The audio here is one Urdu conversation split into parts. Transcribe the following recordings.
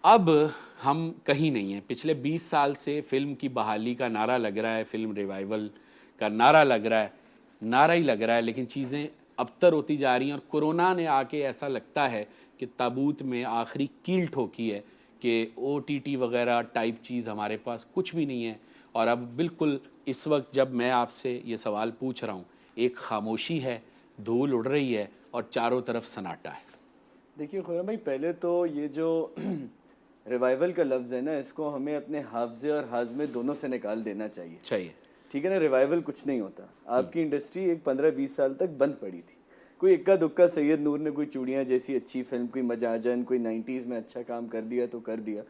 اب ہم کہیں نہیں ہیں. پچھلے 20 سال سے فلم کی بحالی کا نعرہ لگ رہا ہے, فلم ریوائیول کا نعرہ لگ رہا ہے, نعرہ ہی لگ رہا ہے, لیکن چیزیں ابتر ہوتی جا رہی ہیں. اور کورونا نے آ کے ایسا لگتا ہے کہ تابوت میں آخری کیل ٹھوکی ہے کہ او ٹی ٹی وغیرہ ٹائپ چیز ہمارے پاس کچھ بھی نہیں ہے. اور اب بالکل اس وقت جب میں آپ سے یہ سوال پوچھ رہا ہوں, ایک خاموشی ہے, دھول اڑ رہی ہے اور چاروں طرف سناٹا ہے. دیکھیے خرم بھائی, پہلے تو یہ جو ریوائیول کا لفظ ہے نا, اس کو ہمیں اپنے حافظے اور ہاضمے دونوں سے نکال دینا چاہیے. ٹھیک ہے نا, ریوائیول کچھ نہیں ہوتا. آپ کی انڈسٹری ایک 15-20 سال تک بند پڑی تھی. کوئی اکا دکا سید نور نے کوئی چوڑیاں جیسی اچھی فلم, کوئی مجاجن, کوئی 90s میں اچھا کام کر دیا تو کر دیا,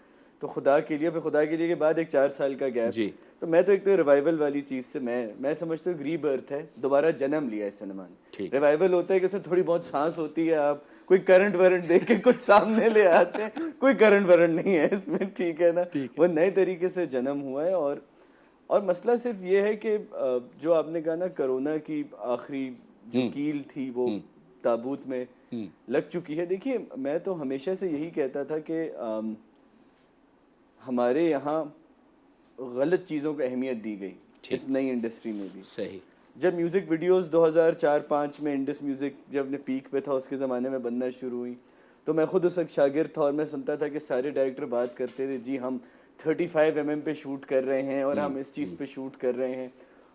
تو خدا کے لیے, پھر خدا کے لیے کے بعد ایک 4 سال کا گیپ. تو میں تو ایک تو ریوائیول والی چیز سے میں سمجھتا ہوں ری برتھ ہے, دوبارہ جنم لیا ہے سنیما نے. ریوائیول ہوتا ہے کہ اس میں تھوڑی بہت سانس ہوتی ہے, آپ کوئی کرنٹ ورنٹ دیکھ کے کچھ سامنے لے آتے ہیں, کوئی کرنٹ ورنٹ نہیں ہے اس میں. ٹھیک ہے نا, وہ نئے طریقے سے جنم ہوا ہے. اور مسئلہ صرف یہ ہے کہ جو آپ نے کہا نا, کرونا کی آخری جو کیل تھی وہ تابوت میں لگ چکی ہے. دیکھیے میں تو ہمیشہ سے یہی کہتا تھا کہ ہمارے یہاں غلط چیزوں کو اہمیت دی گئی اس نئی انڈسٹری میں بھی. صحیح. جب میوزک ویڈیوز 2004-05 میں انڈس میوزک جب نے پیک پہ تھا, اس کے زمانے میں بننا شروع ہوئی, تو میں خود اس وقت شاگرد تھا اور میں سنتا تھا کہ سارے ڈائریکٹر بات کرتے تھے, جی ہم 35mm پہ شوٹ کر رہے ہیں اور ہم اس چیز پہ شوٹ کر رہے ہیں,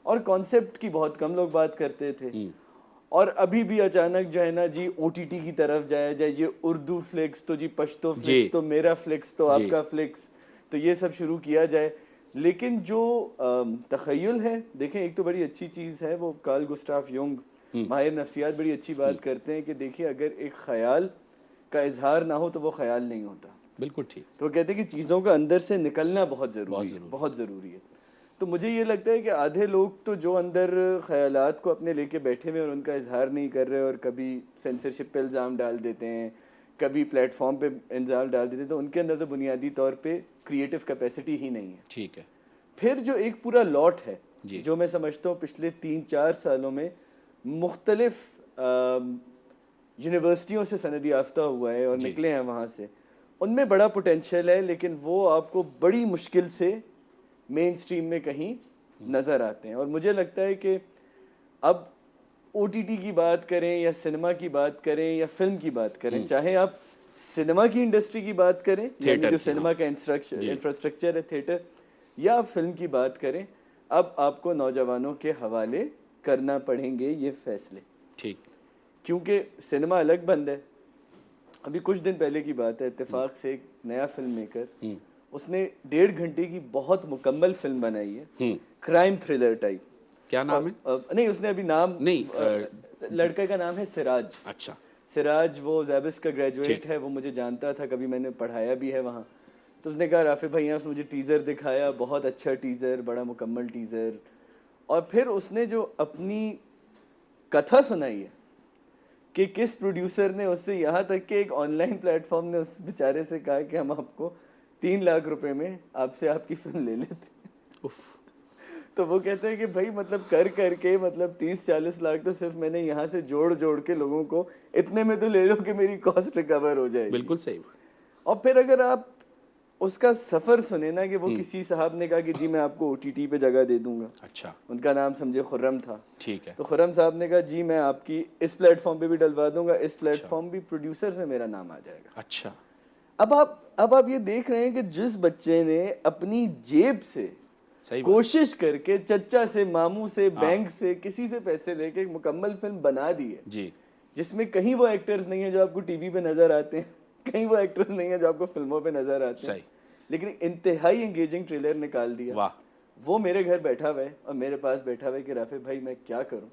اور کانسیپٹ کی بہت کم لوگ بات کرتے تھے. اور ابھی بھی اچانک جو ہے نا جی او ٹی ٹی کی طرف جایا جائے, یہ اردو فلکس تو جی پشتو فلکس تو میرا فلکس تو آپ کا فلکس, تو یہ سب شروع کیا جائے. لیکن جو تخیل ہے, دیکھیں ایک تو بڑی اچھی چیز ہے, وہ کارل گسٹاف یونگ ماہر نفسیات بڑی اچھی بات کرتے ہیں کہ دیکھیے اگر ایک خیال کا اظہار نہ ہو تو وہ خیال نہیں ہوتا. بالکل ٹھیک. تو وہ کہتے ہیں کہ چیزوں کا اندر سے نکلنا بہت ضروری ہے, بہت ضروری ہے. تو مجھے یہ لگتا ہے کہ آدھے لوگ تو جو اندر خیالات کو اپنے لے کے بیٹھے ہوئے اور ان کا اظہار نہیں کر رہے, اور کبھی سینسرشپ پہ الزام ڈال دیتے ہیں, کبھی پلیٹ فارم پہ الزام ڈال دیتے ہیں, تو ان کے اندر تو بنیادی طور پہ کریٹو کیپیسٹی ہی نہیں ہے. ٹھیک ہے. پھر جو ایک پورا لاٹ ہے جو میں سمجھتا ہوں پچھلے 3-4 سالوں میں مختلف یونیورسٹیوں سے سند یافتہ ہوا ہے اور نکلے ہیں وہاں سے, ان میں بڑا پوٹینشیل ہے, لیکن وہ آپ کو بڑی مشکل سے مین اسٹریم میں کہیں نظر آتے ہیں. اور مجھے لگتا ہے کہ اب او ٹی ٹی کی بات کریں یا سنیما کی بات کریں یا فلم کی بات کریں, چاہے آپ سنیما کی انڈسٹری کی بات کریں یعنی جو سنیما کا انفراسٹرکچر ہے تھیٹر, یا آپ فلم کی بات کریں, اب آپ کو نوجوانوں کے حوالے کرنا پڑیں گے یہ فیصلے. ٹھیک. کیونکہ سنیما الگ بند ہے. ابھی کچھ دن پہلے کی بات ہے, اتفاق سے ایک نیا فلم میکر, اس نے 1.5 گھنٹے کی بہت مکمل فلم بنائی ہے, کرائم تھرلر ٹائپ. کیا نام ہے؟ نہیں اس نے ابھی نام نہیں, لڑکے کا نام ہے سراج. اچھا. سراج وہ زیبس کا گریجویٹ ہے, وہ مجھے جانتا تھا, کبھی میں نے پڑھایا بھی ہے وہاں. تو اس نے کہا رافع بھائی اس مجھے ٹیزر دکھایا, بہت اچھا ٹیزر, بڑا مکمل ٹیزر. اور پھر اس نے جو اپنی کتھا سنائی ہے کہ کس پروڈیوسر نے اس سے, یہاں تک کہ ایک آن لائن پلیٹ فارم نے اس بیچارے سے کہا کہ ہم آپ کو 3 لاکھ روپے میں آپ سے آپ کی فلم لے لیتے. تو وہ کہتے ہیں کہ بھائی مطلب کر کے مطلب 30-40 لاکھ تو صرف میں نے یہاں سے جوڑ کے لوگوں کو اتنے میں تو لے لو کہ میری کاسٹ ریکور ہو جائے. بالکل صحیح. اور پھر اگر آپ اس کا سفر سنیں نا, کہ وہ کسی صاحب نے کہا کہ جی میں آپ کو او ٹی ٹی پہ جگہ دے دوں گا. اچھا. ان کا نام سمجھے خرم تھا. ٹھیک ہے. تو خرم صاحب نے کہا جی میں آپ کی اس پلیٹ فارم پہ بھی ڈلوا دوں گا, اس پلیٹ فارم بھی پروڈیوسر میں میرا نام آ جائے گا. اچھا. اب آپ یہ دیکھ رہے ہیں کہ جس بچے نے اپنی جیب سے کوشش کر کے چچا سے, ماموں سے, بینک سے, کسی سے پیسے لے کے ایک مکمل فلم بنا دی ہے, جی, جس میں کہیں وہ ایکٹرز نہیں ہیں جو آپ کو ٹی وی پہ نظر آتے ہیں, کہیں وہ ایکٹرز نہیں ہیں جو آپ کو فلموں پہ نظر آتے ہیں, لیکن انتہائی انگیجنگ ٹریلر نکال دیا. وہ میرے گھر بیٹھا ہوا ہے اور میرے پاس بیٹھا ہوا ہے کہ رافع بھائی میں کیا کروں,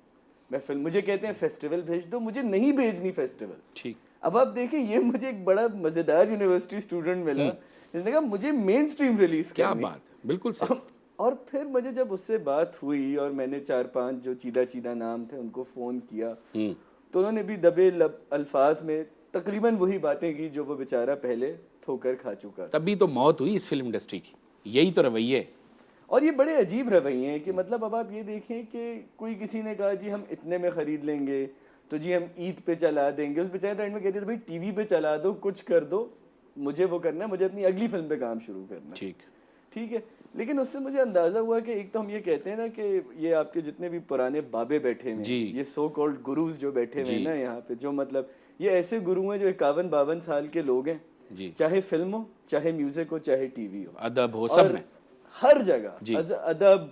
میں فلم, مجھے کہتے ہیں فیسٹیول بھیج دو, مجھے نہیں بھیجنی فیسٹیول. ٹھیک. اب آپ دیکھیں, یہ مجھے ایک بڑا مزیدار یونیورسٹی اسٹوڈنٹ ملا جس نے کہا مجھے مین اسٹریم ریلیز کیا بات ہے. بالکل صحیح. اور پھر مجھے جب اس سے بات ہوئی اور میں نے 4-5 جو چیدہ نام تھے ان کو فون کیا, تو انہوں نے بھی دبے الفاظ میں تقریباً وہی باتیں کی جو وہ بیچارہ پہلے ٹھوکر کھا چکا. تبھی تو موت ہوئی اس فلم انڈسٹری کی, یہی تو رویے. اور یہ بڑے عجیب رویے ہیں کہ مطلب اب آپ یہ دیکھیں کہ کوئی کسی نے کہا جی ہم اتنے میں خرید لیں گے, تو جی ہم عید پہ چلا دیں گے. اس بیچارے تو اینڈ میں کہتے تھے بھائی ٹی وی پہ چلا دو, کچھ کر دو, مجھے وہ کرنا ہے, مجھے اپنی اگلی فلم پہ کام شروع کرنا ہے, ٹھیک ہے. لیکن اس سے مجھے اندازہ ہوا کہ ایک تو ہم یہ کہتے ہیں نا کہ یہ آپ کے جتنے بھی پرانے بابے بیٹھے ہوئے ہیں, یہ سو کالڈ گروز جو بیٹھے ہوئے ہیں نا یہاں پہ, جو مطلب یہ ایسے گرو ہیں جو 51-52 سال کے لوگ ہیں, چاہے فلم ہو, چاہے میوزک ہو, چاہے ٹی وی ہو, ادب ہو, سب میں ہر جگہ ادب,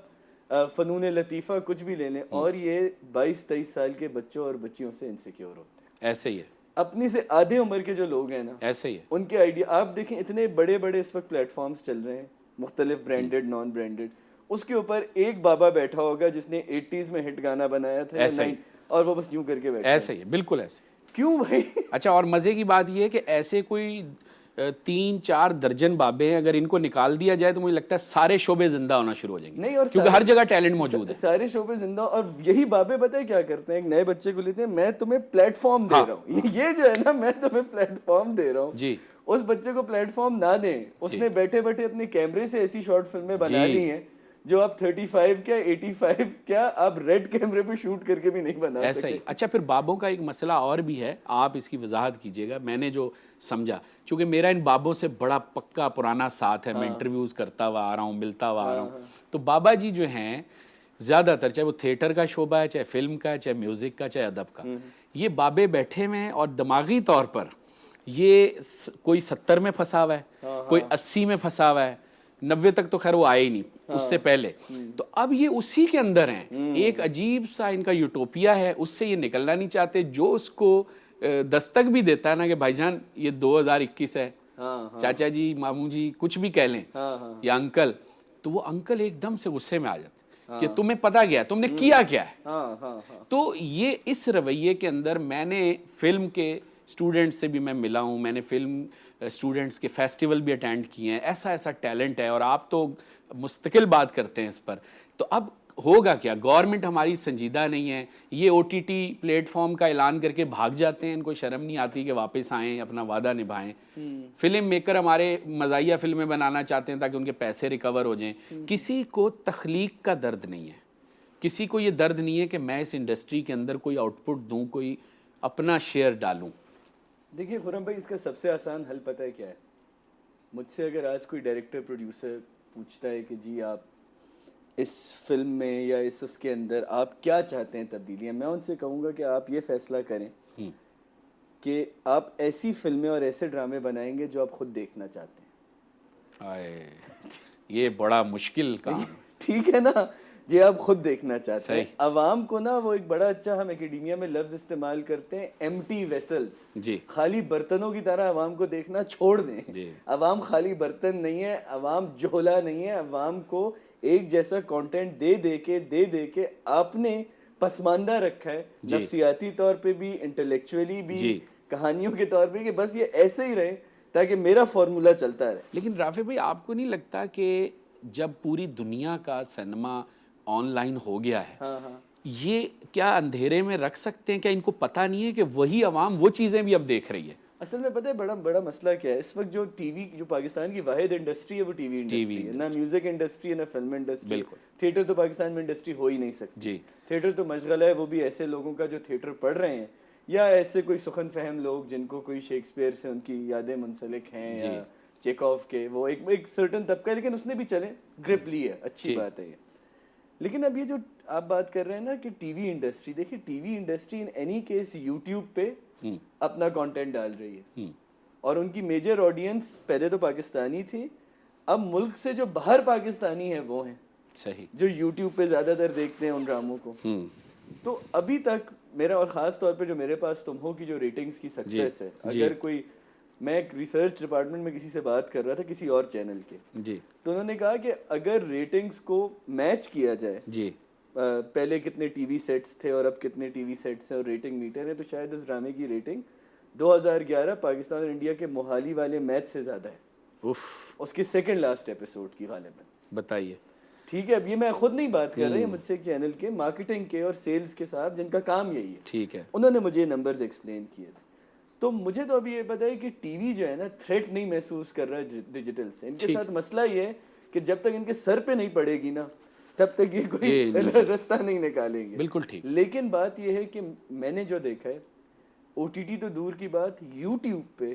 فنون لطیفہ کچھ بھی لے لیں, اور یہ 22-23 سال کے بچوں اور بچیوں سے انسیکیور ہوتے ہیں. ایسے ہی ہے. اپنی سے آدھے عمر کے جو لوگ ہیں نا, ایسے ہی ہے. ان کے آئیڈیا آپ دیکھیں, اتنے بڑے بڑے اس وقت پلیٹ فارمز چل رہے ہیں, مختلف برانڈڈ, نان برانڈڈ, اس کے اوپر ایک بابا بیٹھا ہوگا جس نے 80s میں ہٹ گانا بنایا تھا, اور وہ بس یوں کر کے بیٹھا. ایسے ہی ہے, بالکل ایسے. کیوں بھائی؟ اچھا, اور مزے کی بات یہ ہے کہ ایسے کوئی 3-4 درجن بابے ہیں, اگر ان کو نکال دیا جائے تو مجھے لگتا ہے سارے شعبے زندہ ہونا شروع ہو جائیں گے, کیونکہ ہر جگہ ٹیلنٹ موجود ہے. سارے شعبے زندہ, اور یہی بابے پتہ ہے کیا کرتے ہیں, ایک نئے بچے کو لیتے ہیں, میں تمہیں پلیٹ فارم دے رہا ہوں, یہ جو ہے نا, میں تمہیں پلیٹ فارم دے رہا ہوں. جی, اس بچے کو پلیٹ فارم نہ دیں, اس نے بیٹھے بیٹھے اپنے کیمرے سے ایسی شارٹ فلمیں بنا لی ہیں جو آپ 35 کیا 85 کیا آپ ریڈ کیمرے پہ شوٹ کر کے بھی نہیں بنا سکتے. ایسا ہی. اچھا, پھر بابوں کا ایک مسئلہ اور بھی ہے, آپ اس کی وضاحت کیجئے گا. میں نے جو سمجھا, چونکہ میرا ان بابوں سے بڑا پکا پرانا ساتھ ہے, میں انٹرویوز کرتا ہوا آ رہا ہوں, ملتا ہوا آ رہا ہوں, تو بابا جی جو ہیں زیادہ تر, چاہے وہ تھیٹر کا شعبہ ہے, چاہے فلم کا ہے, چاہے میوزک کا, چاہے ادب کا, یہ بابے بیٹھے ہوئے ہیں, اور دماغی طور پر یہ کوئی 70 میں پھنسا ہوا ہے, کوئی 80 میں پھنسا ہوا ہے, 90 تک تو خیر وہ آئے ہی نہیں, اس سے پہلے. تو اب یہ اسی کے اندر ہیں, ایک عجیب سا ان کا یوٹوپیا ہے, اس سے یہ نکلنا نہیں چاہتے. جو اس کو دستک بھی دیتا ہے نا کہ بھائی جان یہ 2021 ہے, چاچا جی, ماموں جی, کچھ بھی کہہ لیں, یا انکل, تو وہ انکل ایک دم سے غصے میں آ جاتے کہ تمہیں پتا گیا, تم نے کیا کیا ہے. تو یہ اس رویے کے اندر, میں نے فلم کے اسٹوڈنٹ سے بھی میں ملا ہوں, میں نے فلم اسٹوڈنٹس کے فیسٹیول بھی اٹینڈ کیے ہیں, ایسا ٹیلنٹ ہے, اور آپ تو مستقل بات کرتے ہیں اس پر. تو اب ہوگا کیا, گورنمنٹ ہماری سنجیدہ نہیں ہے, یہ O T T plate form کا اعلان کر کے بھاگ جاتے ہیں, ان کو شرم نہیں آتی کہ واپس آئیں, اپنا وعدہ نبھائیں. فلم میکر ہمارے مزاحیہ فلمیں بنانا چاہتے ہیں تاکہ ان کے پیسے ریکور ہو جائیں. کسی کو تخلیق کا درد نہیں ہے, کسی کو یہ درد نہیں ہے کہ میں اس انڈسٹری کے اندر کوئی آؤٹ پٹ دوں, کوئی اپنا شیئر ڈالوں. دیکھیے خرم بھائی, اس کا سب سے آسان حل پتہ ہے کیا ہے؟ مجھ سے اگر آج کوئی ڈائریکٹر پروڈیوسر پوچھتا ہے کہ جی آپ اس فلم میں یا اس کے اندر آپ کیا چاہتے ہیں تبدیلیاں, میں ان سے کہوں گا کہ آپ یہ فیصلہ کریں کہ آپ ایسی فلمیں اور ایسے ڈرامے بنائیں گے جو آپ خود دیکھنا چاہتے ہیں. یہ بڑا مشکل کام, ٹھیک ہے نا, یہ آپ خود دیکھنا چاہتے ہیں. عوام کو نا وہ ایک بڑا اچھا, ہم اکیڈیمیا میں لفظ استعمال کرتے ہیں, ایمٹی ویسلز, خالی برتنوں کی طرح عوام کو دیکھنا چھوڑ دیں. عوام خالی برتن نہیں ہے, عوام جھولا نہیں ہے, عوام کو ایک جیسا کانٹینٹ دے کے آپ نے پسماندہ رکھا ہے, نفسیاتی طور پہ بھی, انٹلیکچولی بھی, کہانیوں کے طور پہ, کہ بس یہ ایسے ہی رہے تاکہ میرا فارمولا چلتا رہے. لیکن رافع بھائی, آپ کو نہیں لگتا کہ جب پوری دنیا کا سینما آن لائن ہو گیا ہے, یہ کیا اندھیرے میں رکھ سکتے ہیں؟ کیا ان کو پتہ نہیں ہے کہ وہی عوام وہ چیزیں بھی اب دیکھ رہی ہے؟ اصل میں پتہ ہے بڑا مسئلہ کیا ہے اس وقت, جو ٹی وی, جو پاکستان کی واحد انڈسٹری ہے وہ ٹی وی انڈسٹری ہے, نہ میوزک انڈسٹری ہے, نہ فلم انڈسٹری. تھیٹر تو پاکستان میں انڈسٹری ہو ہی نہیں سکتی. تھیٹر تو مشغلہ ہے, وہ بھی ایسے لوگوں کا جو تھیٹر پڑھ رہے ہیں, یا ایسے کوئی سخن فہم لوگ جن کو کوئی شیکسپیئر سے ان کی یادیں منسلک ہیں, یا چیکوف کے, وہ ایک سرٹن طبقہ ہے, لیکن اس نے بھی چلے گرپ لی ہے, اچھی بات ہے یہ. لیکن اب یہ جو آپ بات کر رہے ہیں نا کہ ٹی وی انڈسٹری, دیکھیے T V industry in any case YouTube پہ اپنا کانٹینٹ ڈال رہی ہے, اور ان کی میجر آڈینس پہلے تو پاکستانی تھی, اب ملک سے جو باہر پاکستانی ہیں وہ ہیں صحیح, جو یوٹیوب پہ زیادہ تر دیکھتے ہیں ان ڈراموں کو. تو ابھی تک میرا, اور خاص طور پہ جو میرے پاس تم ہو کی جو ریٹنگز کی سکسیس ہے, اگر کوئی, میں ایک ریسرچ ڈپارٹمنٹ میں کسی سے بات کر رہا تھا کسی اور چینل کے, تو انہوں نے کہا کہ اگر ریٹنگز کو میچ کیا جائے, پہلے کتنے ٹی وی سیٹس تھے اور اب کتنے ٹی وی سیٹس ہیں اور ریٹنگ میٹر ہے, تو شاید اس ڈرامے کی ریٹنگ 2011 پاکستان اور انڈیا کے موہالی والے میچ سے زیادہ ہے, اس کی سیکنڈ لاسٹ ایپیسوڈ کی غالباً. بتائیے. ٹھیک ہے, اب یہ میں خود نہیں بات کر رہی, مجھ سے ایک چینل کے مارکیٹنگ کے اور سیلز کے صاحب جن کا کام یہی ہے, ٹھیک ہے, انہوں نے مجھے یہ نمبرز ایکسپلین کیے تھے. تو مجھے تو ابھی یہ پتا ہے کہ ٹی وی جو ہے نا تھریٹ نہیں محسوس کر رہا ہے ڈیجیٹل سے. ان کے ساتھ مسئلہ یہ ہے کہ جب تک ان کے سر پہ نہیں پڑے گی نا, تب تک یہ کوئی راستہ نہیں نکالیں گے. بالکل ٹھیک. لیکن بات یہ ہے کہ میں نے جو دیکھا ہے, او ٹی ٹی تو دور کی بات, یوٹیوب پہ